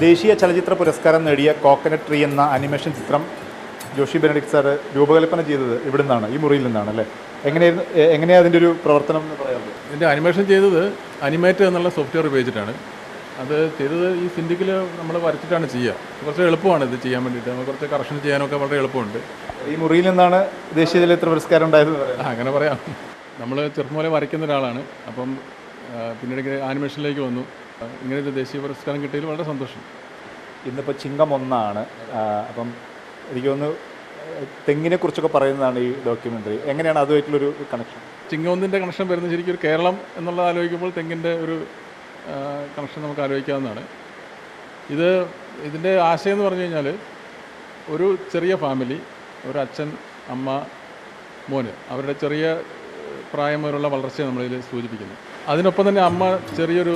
ദേശീയ ചലച്ചിത്ര പുരസ്കാരം നേടിയ കോക്കനട്ട് ട്രീ എന്ന അനിമേഷൻ ചിത്രം ജോഷി ബെനഡിക്ട് സാർ രൂപകൽപ്പന ചെയ്തത് ഇവിടെ നിന്നാണ്, ഈ മുറിയിൽ നിന്നാണ് അല്ലേ? എങ്ങനെയാണ് അതിൻ്റെ ഒരു പ്രവർത്തനം എന്ന് പറയാമല്ലോ? ഇതിൻ്റെ അനിമേഷൻ ചെയ്തത് അനിമേറ്റ് എന്നുള്ള സോഫ്റ്റ്വെയർ ഉപയോഗിച്ചിട്ടാണ്. അത് ചെയ്തത് ഈ സിൻഡിക്കിൽ നമ്മൾ വരച്ചിട്ടാണ് ചെയ്യുക. കുറച്ച് എളുപ്പമാണ് ഇത് ചെയ്യാൻ വേണ്ടിയിട്ട്, നമുക്ക് കുറച്ച് കറക്ഷൻ ചെയ്യാനൊക്കെ വളരെ എളുപ്പമുണ്ട്. ഈ മുറിയിൽ നിന്നാണ് ദേശീയ ചലച്ചിത്ര പുരസ്കാരം ഉണ്ടായത്? അങ്ങനെ പറയാം. നമ്മൾ ചെറുപ്പം പോലെ വരയ്ക്കുന്ന ഒരാളാണ്. അപ്പം പിന്നീട് ആനിമേഷനിലേക്ക് വന്നു. ഇങ്ങനെ ഒരു ദേശീയ പുരസ്കാരം കിട്ടിയതിൽ വളരെ സന്തോഷം. ഇന്നിപ്പോൾ ചിങ്ങം 1 അപ്പം എനിക്ക് തോന്നുന്നു തെങ്ങിനെ കുറിച്ചൊക്കെ പറയുന്നതാണ് ഈ ഡോക്യുമെൻ്ററി. എങ്ങനെയാണ് അതുമായിട്ടുള്ളൊരു കണക്ഷൻ? ചിങ്ങം 1 കണക്ഷൻ വരുന്നത് ശരിക്കും ഒരു കേരളം എന്നുള്ളത് ആലോചിക്കുമ്പോൾ തെങ്ങിൻ്റെ ഒരു കണക്ഷൻ നമുക്ക് ആലോചിക്കാവുന്നതാണ്. ഇതിൻ്റെ ആശയം എന്ന് പറഞ്ഞു കഴിഞ്ഞാൽ, ഒരു ചെറിയ ഫാമിലി, ഒരു അച്ഛൻ, അമ്മ, മോന്, അവരുടെ ചെറിയ പ്രായം മുതലുള്ള വളർച്ചയെ നമ്മളിതിൽ സൂചിപ്പിക്കുന്നു. അതിനൊപ്പം തന്നെ അമ്മ ചെറിയൊരു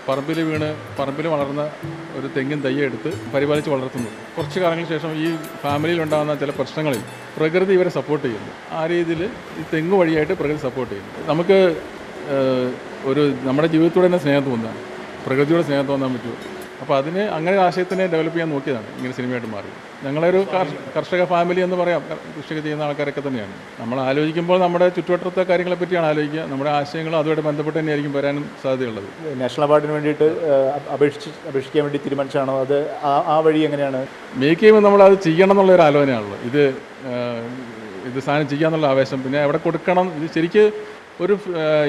പറമ്പിൽ വളർന്ന ഒരു തെങ്ങിൻ തൈ എടുത്ത് പരിപാലിച്ച് വളർത്തുന്നു. കുറച്ച് കാലങ്ങൾക്ക് ശേഷം ഈ ഫാമിലിയിലുണ്ടാകുന്ന ചില പ്രശ്നങ്ങളിൽ പ്രകൃതി ഇവരെ സപ്പോർട്ട് ചെയ്യുന്നു. ആ രീതിയിൽ ഈ തെങ്ങ് വഴിയായിട്ട് പ്രകൃതി സപ്പോർട്ട് ചെയ്യുന്നു. നമുക്ക് നമ്മുടെ ജീവിതത്തോടെ തന്നെ സ്നേഹം തോന്നാൻ, പ്രകൃതിയോട് സ്നേഹം തോന്നാൻ പറ്റുമോ? അപ്പോൾ അങ്ങനെ ആശയത്തിനെ ഡെവലപ്പ് ചെയ്യാൻ നോക്കിയതാണ് ഇങ്ങനെ സിനിമയായിട്ട് മാറി. ഞങ്ങളൊരു കർഷക ഫാമിലി എന്ന് പറയാം. കൃഷി ചെയ്യുന്ന ആൾക്കാരൊക്കെ തന്നെയാണ്. നമ്മൾ ആലോചിക്കുമ്പോൾ നമ്മുടെ ചുറ്റുവട്ടത്തെ കാര്യങ്ങളെ പറ്റിയാണ് ആലോചിക്കുക. നമ്മുടെ ആശയങ്ങൾ അതുമായിട്ട് ബന്ധപ്പെട്ട് തന്നെയായിരിക്കും വരാനും സാധ്യതയുള്ളത്. നാഷണൽ അവാർഡിന് വേണ്ടിയിട്ട് അപേക്ഷിക്കാൻ വേണ്ടി തീരുമാനിച്ചാണോ? അത് ആ വഴി എങ്ങനെയാണ്? മേക്ക് ചെയ്യുമ്പോൾ നമ്മളത് ചെയ്യണം എന്നുള്ളൊരു ആലോചനയാണല്ലോ. ഇത് സാധനം ചെയ്യാന്നുള്ള ആവേശം, പിന്നെ എവിടെ കൊടുക്കണം. ഇത് ശരിക്ക്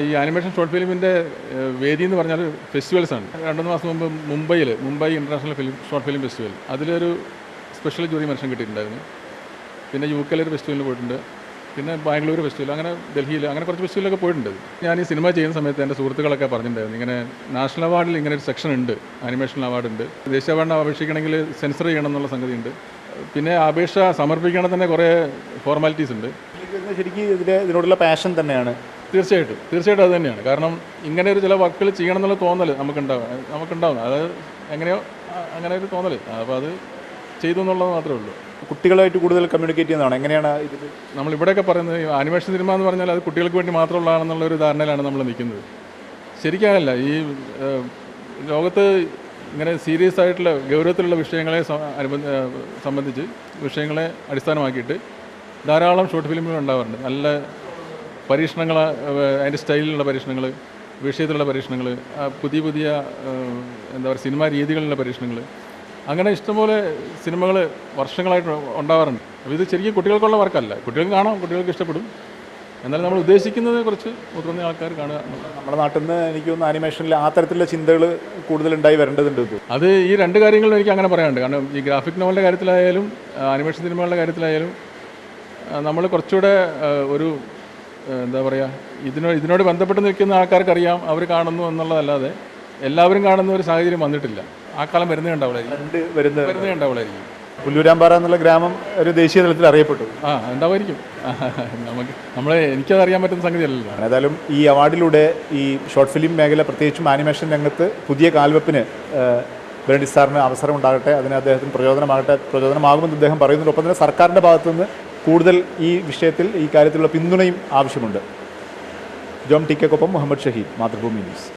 ഈ ആനിമേഷൻ ഷോർട്ട് ഫിലിമിൻ്റെ വേദി എന്ന് പറഞ്ഞാൽ ഫെസ്റ്റിവൽസാണ്. 2-3 മാസം മുമ്പ് Mumbai international short film festival, അതിലൊരു സ്പെഷ്യൽ ജൂറി മെൻഷൻ കിട്ടിയിട്ടുണ്ടായിരുന്നു. പിന്നെ UK ഒരു ഫെസ്റ്റിവലിന് പോയിട്ടുണ്ട്. പിന്നെ ബാംഗ്ലൂർ ഫെസ്റ്റിവൽ, അങ്ങനെ ഡൽഹിയിൽ, അങ്ങനെ കുറച്ച് ഫെസ്റ്റിവലൊക്കെ പോയിട്ടുണ്ട്. ഞാൻ ഈ സിനിമ ചെയ്യുന്ന സമയത്ത് എൻ്റെ സുഹൃത്തുക്കളൊക്കെ പറഞ്ഞിട്ടുണ്ടായിരുന്നു, ഇങ്ങനെ നാഷണൽ അവാർഡിൽ ഇങ്ങനെ ഒരു സെക്ഷൻ ഉണ്ട്, ആനിമേഷൻ അവാർഡുണ്ട്. ദേശീയ അവാർഡിന് അപേക്ഷിക്കണമെങ്കിൽ സെൻസർ ചെയ്യണം എന്നുള്ള സംഗതിയുണ്ട്. പിന്നെ അപേക്ഷ സമർപ്പിക്കണം തന്നെ കുറേ ഫോർമാലിറ്റീസ് ഉണ്ട്. ശരിക്കും ഇതിനോടുള്ള പാഷൻ തന്നെയാണ്. തീർച്ചയായിട്ടും അത് തന്നെയാണ്. കാരണം ഇങ്ങനെ ഒരു ചില വർക്കുകൾ ചെയ്യണം എന്നുള്ള തോന്നൽ നമുക്കുണ്ടാവും. അതായത് അങ്ങനെ ഒരു തോന്നൽ, അപ്പോൾ അത് ചെയ്തു എന്നുള്ളത് മാത്രമേ ഉള്ളൂ. കുട്ടികളായിട്ട് കൂടുതൽ കമ്മ്യൂണിക്കേറ്റ് ചെയ്യുന്നതാണ്. എങ്ങനെയാണ് ഇത്? നമ്മളിവിടെയൊക്കെ പറയുന്നത് ആനിമേഷൻ സിനിമ എന്ന് പറഞ്ഞാൽ അത് കുട്ടികൾക്ക് വേണ്ടി മാത്രമുള്ളതാണെന്നുള്ളൊരു ധാരണയിലാണ് നമ്മൾ നിൽക്കുന്നത്. ശരിക്കാകല്ല. ഈ ലോകത്ത് ഇങ്ങനെ സീരിയസ് ആയിട്ടുള്ള ഗൗരവത്തിലുള്ള വിഷയങ്ങളെ സംബന്ധിച്ച് വിഷയങ്ങളെ അടിസ്ഥാനമാക്കിയിട്ട് ധാരാളം ഷോർട്ട് ഫിലിമുകൾ ഉണ്ടാവാറുണ്ട്. നല്ല പരീക്ഷണങ്ങൾ, അതിൻ്റെ സ്റ്റൈലിലുള്ള പരീക്ഷണങ്ങൾ, വിഷയത്തിലുള്ള പരീക്ഷണങ്ങൾ, പുതിയ എന്താ പറയുക, സിനിമാ രീതികളിലുള്ള പരീക്ഷണങ്ങൾ, അങ്ങനെ ഇഷ്ടംപോലെ സിനിമകൾ വർഷങ്ങളായിട്ട് ഉണ്ടാവാറുണ്ട്. അപ്പോൾ ഇത് ശരിക്കും കുട്ടികൾക്കുള്ള വർക്കല്ല. കുട്ടികൾക്ക് കാണാം, കുട്ടികൾക്ക് ഇഷ്ടപ്പെടും. എന്നാലും നമ്മൾ ഉദ്ദേശിക്കുന്നത് കുറച്ച് മുതിർന്ന ആൾക്കാർ കാണുക. നമ്മുടെ നാട്ടിൽ നിന്ന് എനിക്ക് തോന്നുന്നു ആനിമേഷനിൽ ആ തരത്തിലുള്ള ചിന്തകൾ കൂടുതലുണ്ടായി വരേണ്ടതുണ്ട്. അത് ഈ 2 കാര്യങ്ങളും എനിക്ക് അങ്ങനെ പറയാനുണ്ട്. കാരണം ഈ ഗ്രാഫിക് നോവലിൻ്റെ കാര്യത്തിലായാലും ആനിമേഷൻ സിനിമകളുടെ കാര്യത്തിലായാലും നമ്മൾ കുറച്ചുകൂടെ എന്താ പറയുക, ഇതിനോട് ബന്ധപ്പെട്ട് നിൽക്കുന്ന ആൾക്കാർക്കറിയാം, അവർ കാണുന്നു എന്നുള്ളതല്ലാതെ എല്ലാവരും കാണുന്ന ഒരു സാഹചര്യം വന്നിട്ടില്ല. ആ കാലം വരുന്നേ ഉണ്ടാവുള്ളായിരിക്കും. പുല്ലൂരാമ്പാറ എന്നുള്ള ഗ്രാമം ഒരു ദേശീയ തലത്തിൽ അറിയപ്പെട്ടു. ഉണ്ടാവുമായിരിക്കും. എനിക്കതറിയാൻ പറ്റുന്ന സംഗതിയല്ലല്ലോ. ഏതായാലും ഈ അവാർഡിലൂടെ ഈ ഷോർട്ട് ഫിലിം മേഖല, പ്രത്യേകിച്ചും ആനിമേഷൻ രംഗത്ത് പുതിയ കാൽവെപ്പിന് ബെനഡിക്ട് സാറിന് അവസരം ഉണ്ടാകട്ടെ, അതിന് അദ്ദേഹത്തിന് പ്രചോദനമാകുമെന്ന് അദ്ദേഹം പറയുന്നുണ്ട്. ഒപ്പം തന്നെ സർക്കാരിൻ്റെ ഭാഗത്തുനിന്ന് കൂടുതൽ ഈ വിഷയത്തിൽ, ഈ കാര്യത്തിലുള്ള പിന്തുണയും ആവശ്യമുണ്ട്. ജോം ടിക്കൊപ്പം മുഹമ്മദ് ഷഹീദ്, മാതൃഭൂമി ന്യൂസ്.